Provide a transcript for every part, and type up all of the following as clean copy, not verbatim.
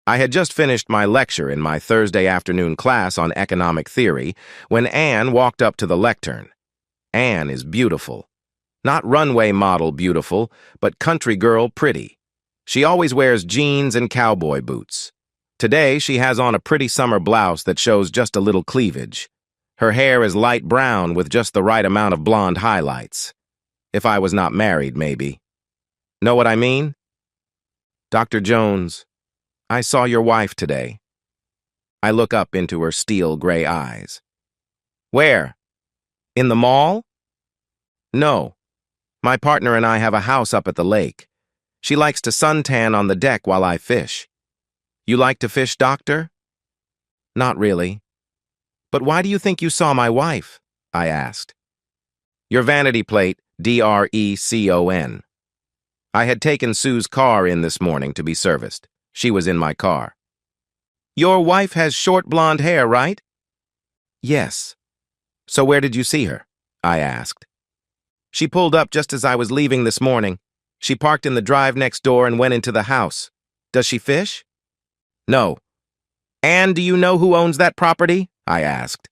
I had just finished my lecture in my Thursday afternoon class on economic theory when Anne walked up to the lectern. Anne is beautiful. Not runway model beautiful, but country girl pretty. She always wears jeans and cowboy boots. Today, she has on a pretty summer blouse that shows just a little cleavage. Her hair is light brown with just the right amount of blonde highlights. If I was not married, maybe. Know what I mean? Dr. Jones, I saw your wife today. I look up into her steel gray eyes. Where? In the mall? No. My partner and I have a house up at the lake. She likes to suntan on the deck while I fish. You like to fish, doctor? Not really. But why do you think you saw my wife? I asked. Your vanity plate, DRECON. I had taken Sue's car in this morning to be serviced. She was in my car. Your wife has short blonde hair, right? Yes. So where did you see her? I asked. She pulled up just as I was leaving this morning. She parked in the drive next door and went into the house. Does she fish? No. And do you know who owns that property? I asked.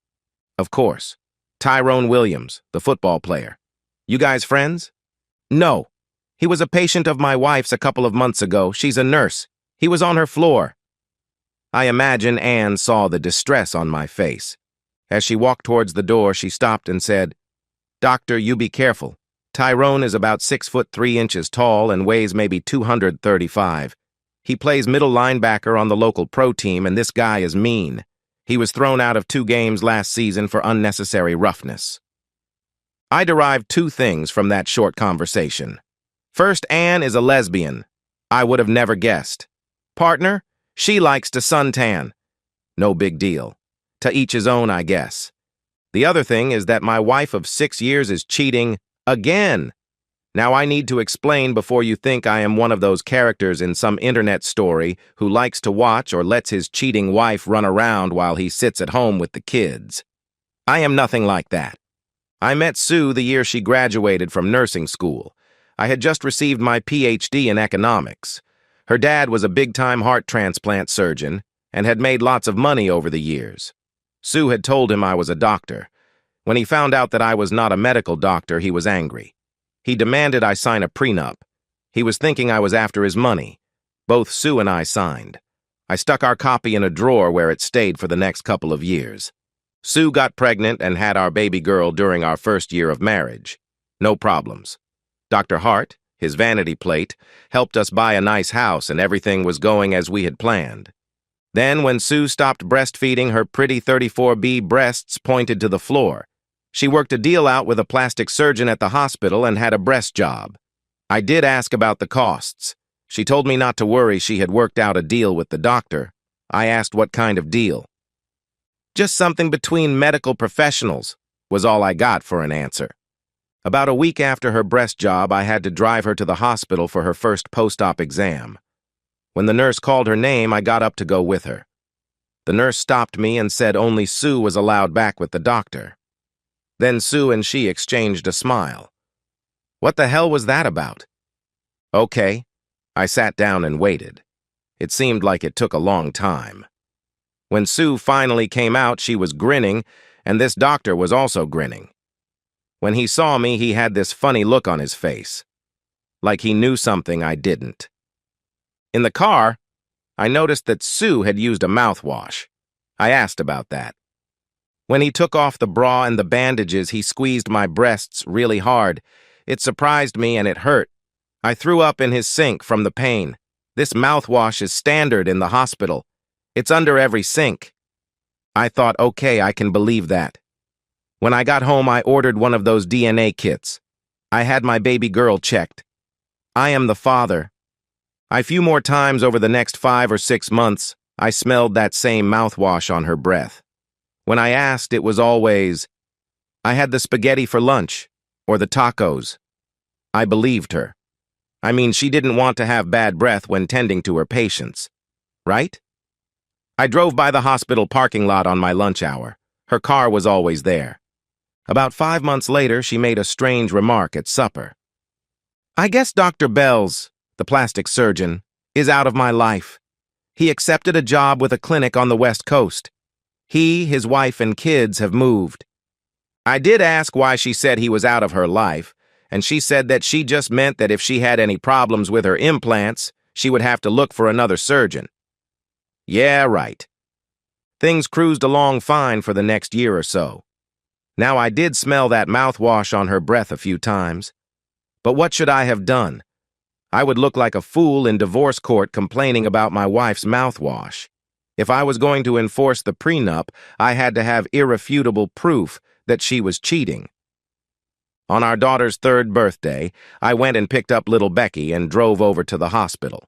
Of course. Tyrone Williams, the football player. You guys friends? No. He was a patient of my wife's a couple of months ago. She's a nurse. He was on her floor. I imagine Anne saw the distress on my face. As she walked towards the door, she stopped and said, Doctor, you be careful. Tyrone is about 6'3" tall and weighs maybe 235. He plays middle linebacker on the local pro team, and this guy is mean. He was thrown out of 2 games last season for unnecessary roughness. I derived 2 things from that short conversation. First, Anne is a lesbian. I would have never guessed. Partner, she likes to suntan. No big deal. To each his own, I guess. The other thing is that my wife of 6 years is cheating again. Now I need to explain before you think I am one of those characters in some internet story who likes to watch or lets his cheating wife run around while he sits at home with the kids. I am nothing like that. I met Sue the year she graduated from nursing school. I had just received my PhD in economics. Her dad was a big-time heart transplant surgeon and had made lots of money over the years. Sue had told him I was a doctor. When he found out that I was not a medical doctor, he was angry. He demanded I sign a prenup. He was thinking I was after his money. Both Sue and I signed. I stuck our copy in a drawer where it stayed for the next couple of years. Sue got pregnant and had our baby girl during our first year of marriage. No problems. Dr. Hart, his vanity plate, helped us buy a nice house and everything was going as we had planned. Then, when Sue stopped breastfeeding, her pretty 34B breasts pointed to the floor. She worked a deal out with a plastic surgeon at the hospital and had a breast job. I did ask about the costs. She told me not to worry, she had worked out a deal with the doctor. I asked what kind of deal. Just something between medical professionals, was all I got for an answer. About a week after her breast job, I had to drive her to the hospital for her first post-op exam. When the nurse called her name, I got up to go with her. The nurse stopped me and said only Sue was allowed back with the doctor. Then Sue and she exchanged a smile. What the hell was that about? Okay. I sat down and waited. It seemed like it took a long time. When Sue finally came out, she was grinning, and this doctor was also grinning. When he saw me, he had this funny look on his face, like he knew something I didn't. In the car, I noticed that Sue had used a mouthwash. I asked about that. When he took off the bra and the bandages, he squeezed my breasts really hard. It surprised me and it hurt. I threw up in his sink from the pain. This mouthwash is standard in the hospital. It's under every sink. I thought, okay, I can believe that. When I got home, I ordered one of those DNA kits. I had my baby girl checked. I am the father. A few more times over the next 5 or 6 months, I smelled that same mouthwash on her breath. When I asked, it was always, I had the spaghetti for lunch, or the tacos. I believed her. I mean, she didn't want to have bad breath when tending to her patients, right? I drove by the hospital parking lot on my lunch hour. Her car was always there. About 5 months later, she made a strange remark at supper. I guess Dr. Bells, the plastic surgeon, is out of my life. He accepted a job with a clinic on the West Coast. He, his wife, and kids have moved. I did ask why she said he was out of her life, and she said that she just meant that if she had any problems with her implants, she would have to look for another surgeon. Yeah, right. Things cruised along fine for the next year or so. Now, I did smell that mouthwash on her breath a few times. But what should I have done? I would look like a fool in divorce court complaining about my wife's mouthwash. If I was going to enforce the prenup, I had to have irrefutable proof that she was cheating. On our daughter's 3rd birthday, I went and picked up little Becky and drove over to the hospital.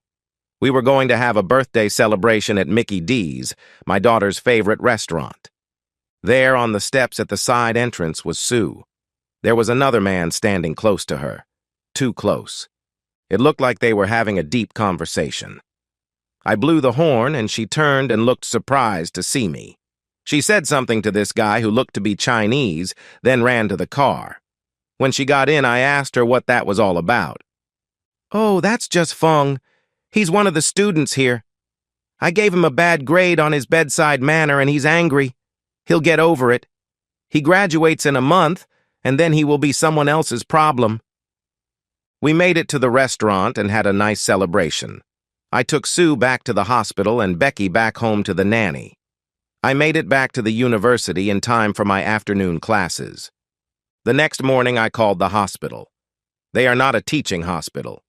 We were going to have a birthday celebration at Mickey D's, my daughter's favorite restaurant. There on the steps at the side entrance was Sue. There was another man standing close to her. Too close. It looked like they were having a deep conversation. I blew the horn and she turned and looked surprised to see me. She said something to this guy who looked to be Chinese, then ran to the car. When she got in, I asked her what that was all about. "Oh, that's just Feng. He's one of the students here. I gave him a bad grade on his bedside manner and he's angry. He'll get over it. He graduates in a month, and then he will be someone else's problem." We made it to the restaurant and had a nice celebration. I took Sue back to the hospital and Becky back home to the nanny. I made it back to the university in time for my afternoon classes. The next morning, I called the hospital. They are not a teaching hospital.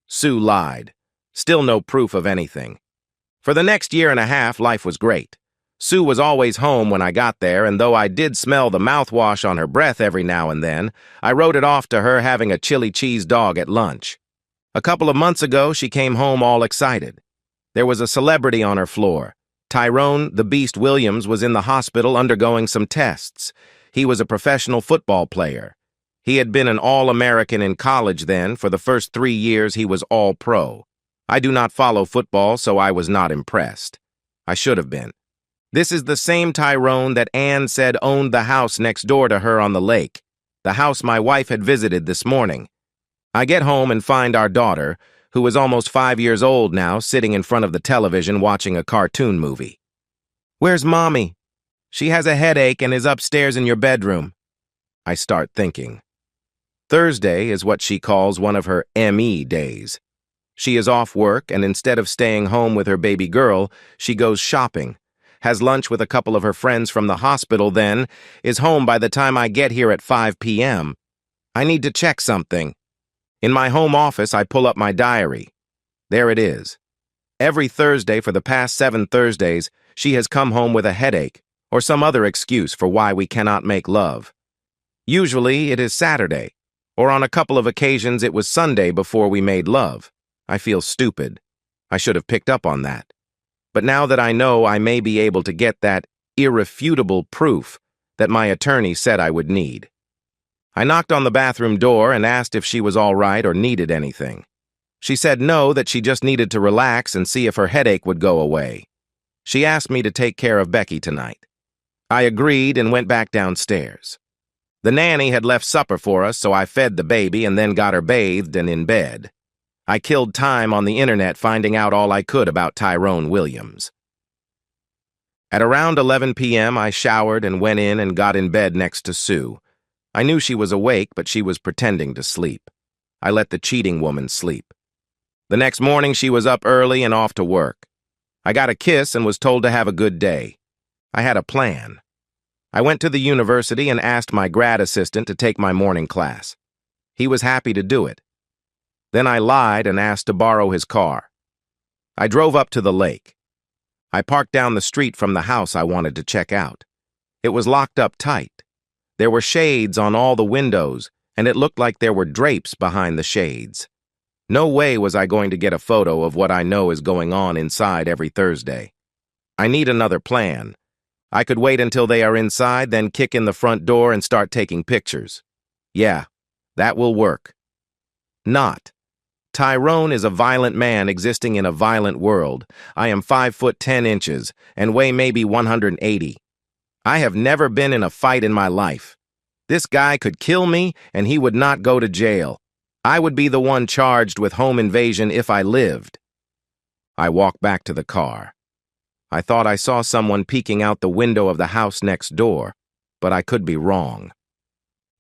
Sue lied. Still no proof of anything. For the next year and a half, life was great. Sue was always home when I got there, and though I did smell the mouthwash on her breath every now and then, I wrote it off to her having a chili cheese dog at lunch. A couple of months ago, she came home all excited. There was a celebrity on her floor. Tyrone "the Beast" Williams was in the hospital undergoing some tests. He was a professional football player. He had been an All-American in college then. For the first 3 years, he was All-Pro. I do not follow football, so I was not impressed. I should have been. This is the same Tyrone that Anne said owned the house next door to her on the lake, the house my wife had visited this morning. I get home and find our daughter, who is almost 5 years old now, sitting in front of the television watching a cartoon movie. "Where's Mommy? She has a headache and is upstairs in your bedroom." I start thinking. Thursday is what she calls one of her ME days. She is off work, and instead of staying home with her baby girl, she goes shopping, has lunch with a couple of her friends from the hospital, then is home by the time I get here at 5 p.m. I need to check something. In my home office, I pull up my diary. There it is. Every Thursday for the past 7 Thursdays, she has come home with a headache or some other excuse for why we cannot make love. Usually, it is Saturday, or on a couple of occasions it was Sunday before we made love. I feel stupid. I should have picked up on that. But now that I know, I may be able to get that irrefutable proof that my attorney said I would need. I knocked on the bathroom door and asked if she was all right or needed anything. She said no, that she just needed to relax and see if her headache would go away. She asked me to take care of Becky tonight. I agreed and went back downstairs. The nanny had left supper for us, so I fed the baby and then got her bathed and in bed. I killed time on the internet finding out all I could about Tyrone Williams. At around 11 p.m., I showered and went in and got in bed next to Sue. I knew she was awake, but she was pretending to sleep. I let the cheating woman sleep. The next morning, she was up early and off to work. I got a kiss and was told to have a good day. I had a plan. I went to the university and asked my grad assistant to take my morning class. He was happy to do it. Then I lied and asked to borrow his car. I drove up to the lake. I parked down the street from the house I wanted to check out. It was locked up tight. There were shades on all the windows, and it looked like there were drapes behind the shades. No way was I going to get a photo of what I know is going on inside every Thursday. I need another plan. I could wait until they are inside, then kick in the front door and start taking pictures. Yeah, that will work. Not. Tyrone is a violent man existing in a violent world. I am 5'10" and weigh maybe 180. I have never been in a fight in my life. This guy could kill me and he would not go to jail. I would be the one charged with home invasion if I lived. I walk back to the car. I thought I saw someone peeking out the window of the house next door, but I could be wrong.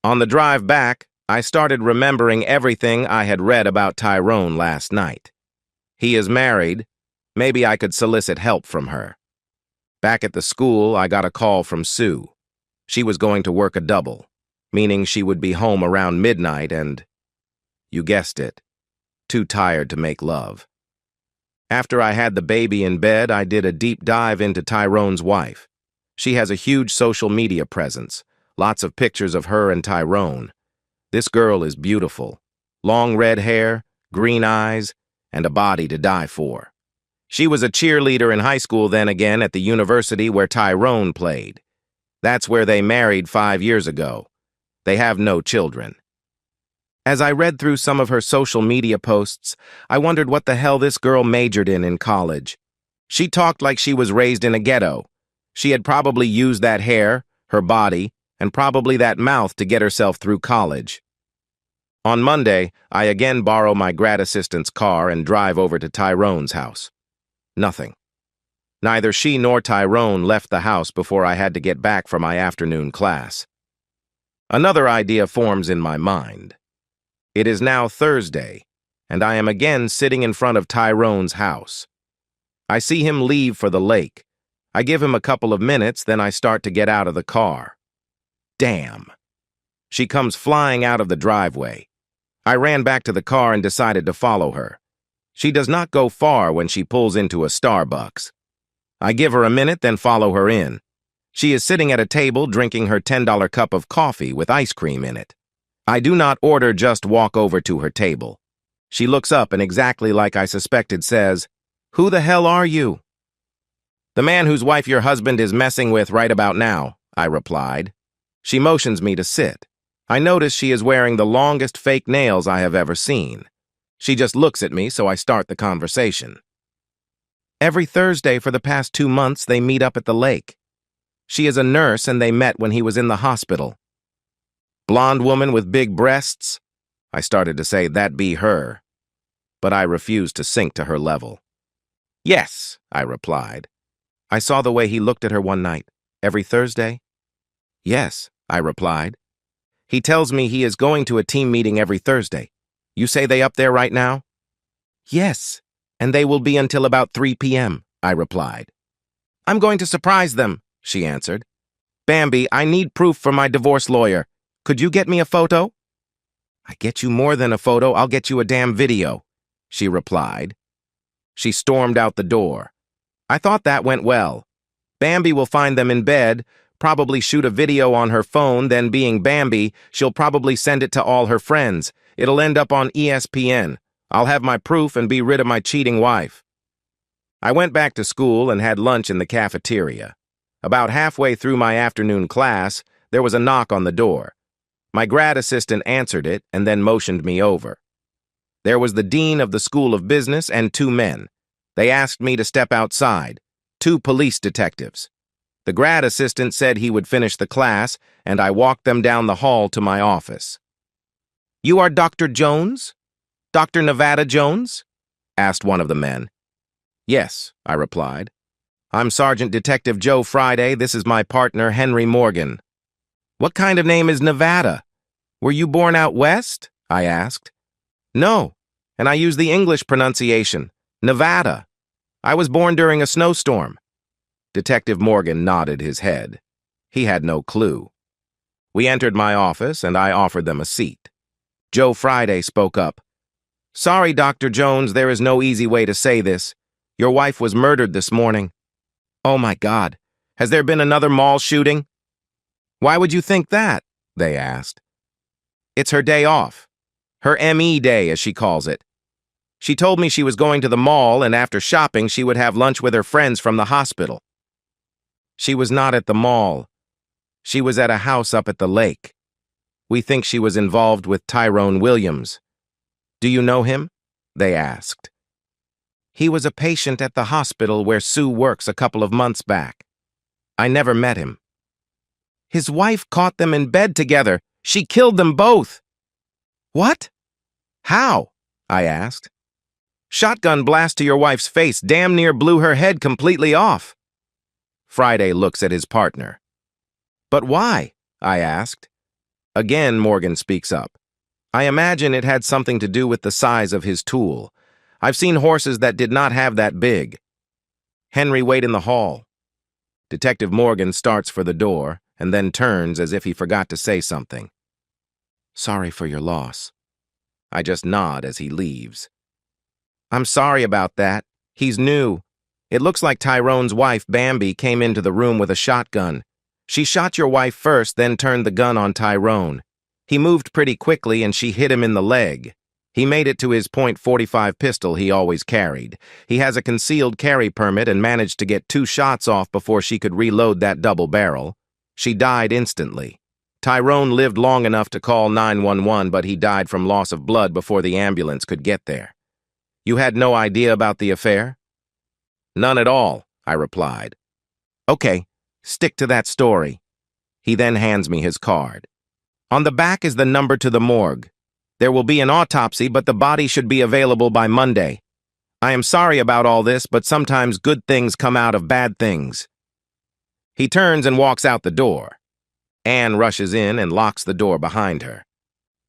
On the drive back, I started remembering everything I had read about Tyrone last night. He is married. Maybe I could solicit help from her. Back at the school, I got a call from Sue. She was going to work a double, meaning she would be home around midnight and, you guessed it, too tired to make love. After I had the baby in bed, I did a deep dive into Tyrone's wife. She has a huge social media presence, lots of pictures of her and Tyrone. This girl is beautiful. Long red hair, green eyes, and a body to die for. She was a cheerleader in high school then again at the university where Tyrone played. That's where they married 5 years ago. They have no children. As I read through some of her social media posts, I wondered what the hell this girl majored in college. She talked like she was raised in a ghetto. She had probably used that hair, her body, and probably that mouth to get herself through college. On Monday, I again borrow my grad assistant's car and drive over to Tyrone's house. Nothing. Neither she nor Tyrone left the house before I had to get back for my afternoon class. Another idea forms in my mind. It is now Thursday, and I am again sitting in front of Tyrone's house. I see him leave for the lake. I give him a couple of minutes, then I start to get out of the car. Damn. She comes flying out of the driveway. I ran back to the car and decided to follow her. She does not go far when she pulls into a Starbucks. I give her a minute, then follow her in. She is sitting at a table drinking her $10 cup of coffee with ice cream in it. I do not order, just walk over to her table. She looks up and exactly like I suspected says, "Who the hell are you?" "The man whose wife your husband is messing with right about now," I replied. She motions me to sit. I notice she is wearing the longest fake nails I have ever seen. She just looks at me, so I start the conversation. Every Thursday for the past 2 months, they meet up at the lake. She is a nurse and they met when he was in the hospital. Blonde woman with big breasts? I started to say that be her, but I refused to sink to her level. "Yes," I replied. "I saw the way he looked at her one night. Every Thursday?" "Yes," I replied. "He tells me he is going to a team meeting every Thursday. You say they up there right now?" "Yes, and they will be until about 3 p.m., I replied. "I'm going to surprise them," she answered. "Bambi, I need proof for my divorce lawyer. Could you get me a photo?" "I get you more than a photo, I'll get you a damn video," she replied. She stormed out the door. I thought that went well. Bambi will find them in bed, probably shoot a video on her phone, then being Bambi, she'll probably send it to all her friends. It'll end up on ESPN. I'll have my proof and be rid of my cheating wife. I went back to school and had lunch in the cafeteria. About halfway through my afternoon class, there was a knock on the door. My grad assistant answered it and then motioned me over. There was the dean of the School of Business and 2 men. They asked me to step outside, 2 police detectives. The grad assistant said he would finish the class, and I walked them down the hall to my office. "You are Dr. Jones? Dr. Nevada Jones?" asked one of the men. "Yes," I replied. "I'm Sergeant Detective Joe Friday. This is my partner, Henry Morgan." "What kind of name is Nevada? Were you born out west?" I asked. "No, and I use the English pronunciation, Nevada. I was born during a snowstorm." Detective Morgan nodded his head. He had no clue. We entered my office, and I offered them a seat. Joe Friday spoke up. "Sorry, Dr. Jones, there is no easy way to say this. Your wife was murdered this morning." "Oh my God, has there been another mall shooting?" "Why would you think that?" they asked. "It's her day off. Her ME day, as she calls it. She told me she was going to the mall, and after shopping, she would have lunch with her friends from the hospital." "She was not at the mall. She was at a house up at the lake. We think she was involved with Tyrone Williams. Do you know him?" they asked. "He was a patient at the hospital where Sue works a couple of months back. I never met him." "His wife caught them in bed together. She killed them both." "What? How?" I asked. Shotgun blast to your wife's face damn near blew her head completely off. Friday looks at his partner. But why? I asked. Again, Morgan speaks up. I imagine it had something to do with the size of his tool. I've seen horses that did not have that big. Henry, wait in the hall. Detective Morgan starts for the door and then turns as if he forgot to say something. Sorry for your loss. I just nod as he leaves. I'm sorry about that. He's new. It looks like Tyrone's wife, Bambi, came into the room with a shotgun. She shot your wife first, then turned the gun on Tyrone. He moved pretty quickly and she hit him in the leg. He made it to his .45 pistol he always carried. He has a concealed carry permit and managed to get 2 shots off before she could reload that double barrel. She died instantly. Tyrone lived long enough to call 911, but he died from loss of blood before the ambulance could get there. You had no idea about the affair? None at all, I replied. Okay, stick to that story. He then hands me his card. On the back is the number to the morgue. There will be an autopsy, but the body should be available by Monday. I am sorry about all this, but sometimes good things come out of bad things. He turns and walks out the door. Anne rushes in and locks the door behind her.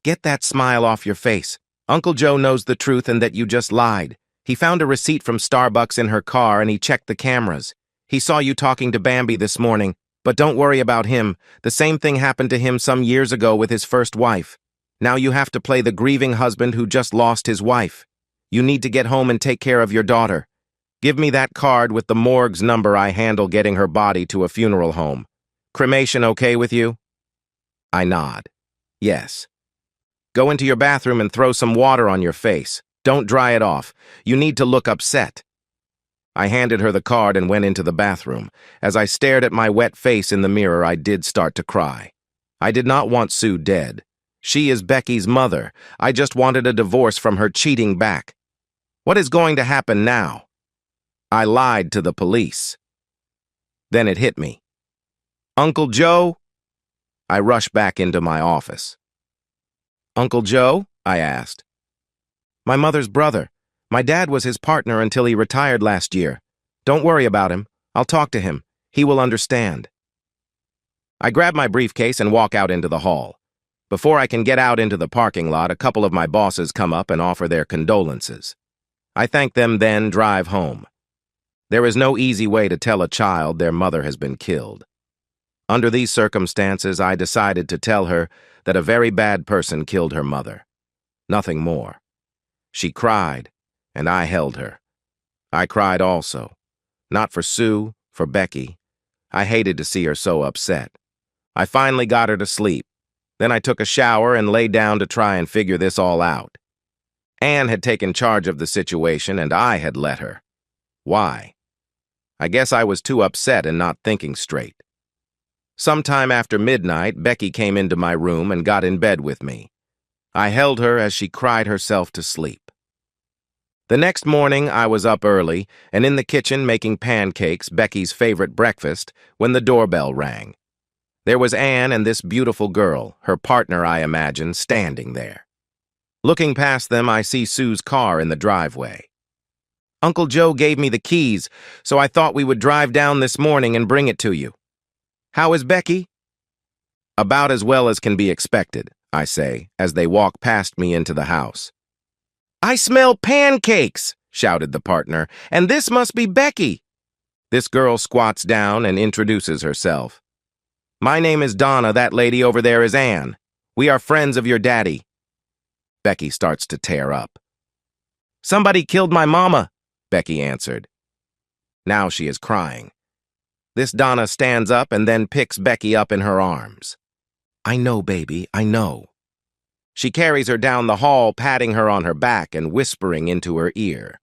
Get that smile off your face. Uncle Joe knows the truth and that you just lied. He found a receipt from Starbucks in her car and he checked the cameras. He saw you talking to Bambi this morning, but don't worry about him. The same thing happened to him some years ago with his first wife. Now you have to play the grieving husband who just lost his wife. You need to get home and take care of your daughter. Give me that card with the morgue's number. I handle getting her body to a funeral home. Cremation okay with you? I nod. Yes. Go into your bathroom and throw some water on your face. Don't dry it off. You need to look upset. I handed her the card and went into the bathroom. As I stared at my wet face in the mirror, I did start to cry. I did not want Sue dead. She is Becky's mother. I just wanted a divorce from her cheating back. What is going to happen now? I lied to the police. Then it hit me. Uncle Joe? I rushed back into my office. Uncle Joe? I asked. My mother's brother. My dad was his partner until he retired last year. Don't worry about him. I'll talk to him. He will understand. I grab my briefcase and walk out into the hall. Before I can get out into the parking lot, a couple of my bosses come up and offer their condolences. I thank them, then drive home. There is no easy way to tell a child their mother has been killed. Under these circumstances, I decided to tell her that a very bad person killed her mother. Nothing more. She cried, and I held her. I cried also. Not for Sue, for Becky. I hated to see her so upset. I finally got her to sleep. Then I took a shower and lay down to try and figure this all out. Anne had taken charge of the situation, and I had let her. Why? I guess I was too upset and not thinking straight. Sometime after midnight, Becky came into my room and got in bed with me. I held her as she cried herself to sleep. The next morning, I was up early and in the kitchen making pancakes, Becky's favorite breakfast, when the doorbell rang. There was Anne and this beautiful girl, her partner, I imagine, standing there. Looking past them, I see Sue's car in the driveway. Uncle Joe gave me the keys, so I thought we would drive down this morning and bring it to you. How is Becky? About as well as can be expected, I say, as they walk past me into the house. I smell pancakes, shouted the partner, and this must be Becky. This girl squats down and introduces herself. My name is Donna, that lady over there is Anne. We are friends of your daddy. Becky starts to tear up. Somebody killed my mama, Becky answered. Now she is crying. This Donna stands up and then picks Becky up in her arms. I know, baby, I know. She carries her down the hall, patting her on her back and whispering into her ear.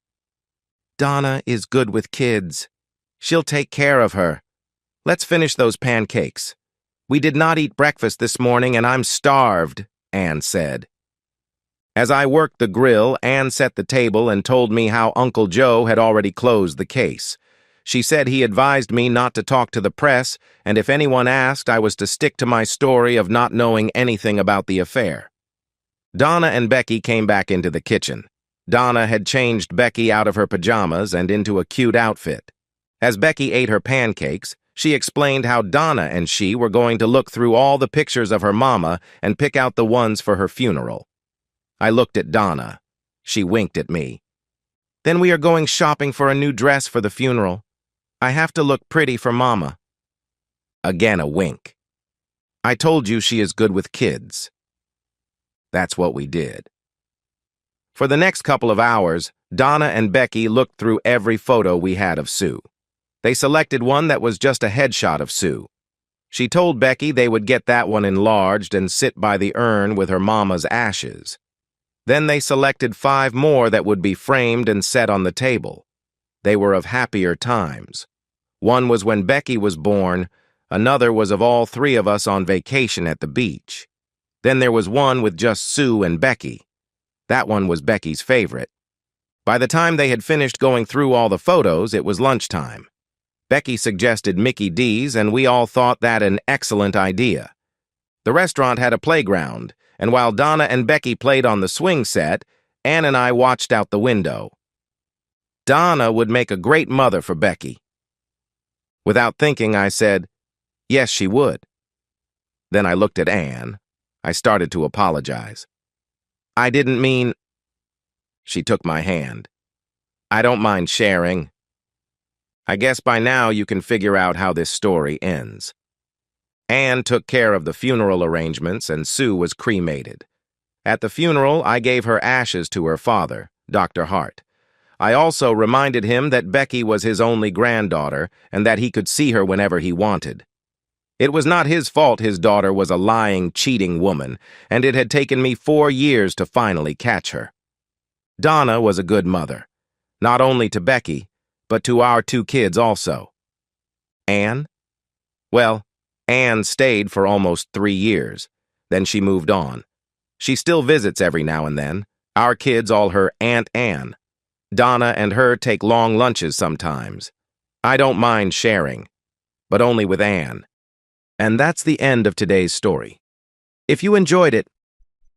Donna is good with kids. She'll take care of her. Let's finish those pancakes. We did not eat breakfast this morning and I'm starved, Anne said. As I worked the grill, Anne set the table and told me how Uncle Joe had already closed the case. She said he advised me not to talk to the press, and if anyone asked, I was to stick to my story of not knowing anything about the affair. Donna and Becky came back into the kitchen. Donna had changed Becky out of her pajamas and into a cute outfit. As Becky ate her pancakes, she explained how Donna and she were going to look through all the pictures of her mama and pick out the ones for her funeral. I looked at Donna. She winked at me. Then we are going shopping for a new dress for the funeral. I have to look pretty for Mama. Again a wink. I told you she is good with kids. That's what we did. For the next couple of hours, Donna and Becky looked through every photo we had of Sue. They selected one that was just a headshot of Sue. She told Becky they would get that one enlarged and sit by the urn with her mama's ashes. Then they selected 5 more that would be framed and set on the table. They were of happier times. One was when Becky was born, another was of all 3 of us on vacation at the beach. Then there was one with just Sue and Becky. That one was Becky's favorite. By the time they had finished going through all the photos, it was lunchtime. Becky suggested Mickey D's, and we all thought that an excellent idea. The restaurant had a playground, and while Donna and Becky played on the swing set, Ann and I watched out the window. Donna would make a great mother for Becky. Without thinking, I said, yes, she would. Then I looked at Ann. I started to apologize. I didn't mean... She took my hand. I don't mind sharing. I guess by now you can figure out how this story ends. Ann took care of the funeral arrangements and Sue was cremated. At the funeral, I gave her ashes to her father, Dr. Hart. I also reminded him that Becky was his only granddaughter and that he could see her whenever he wanted. It was not his fault his daughter was a lying, cheating woman, and it had taken me 4 years to finally catch her. Donna was a good mother, not only to Becky, but to our 2 kids also. Ann? Well, Ann stayed for almost 3 years. Then she moved on. She still visits every now and then. Our kids all her Aunt Ann. Donna and her take long lunches sometimes. I don't mind sharing, but only with Ann. And that's the end of today's story. If you enjoyed it,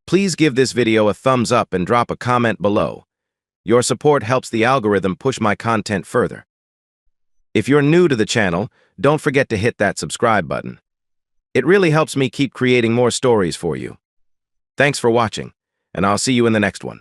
please give this video a thumbs up and drop a comment below. Your support helps the algorithm push my content further. If you're new to the channel, don't forget to hit that subscribe button. It really helps me keep creating more stories for you. Thanks for watching, and I'll see you in the next one.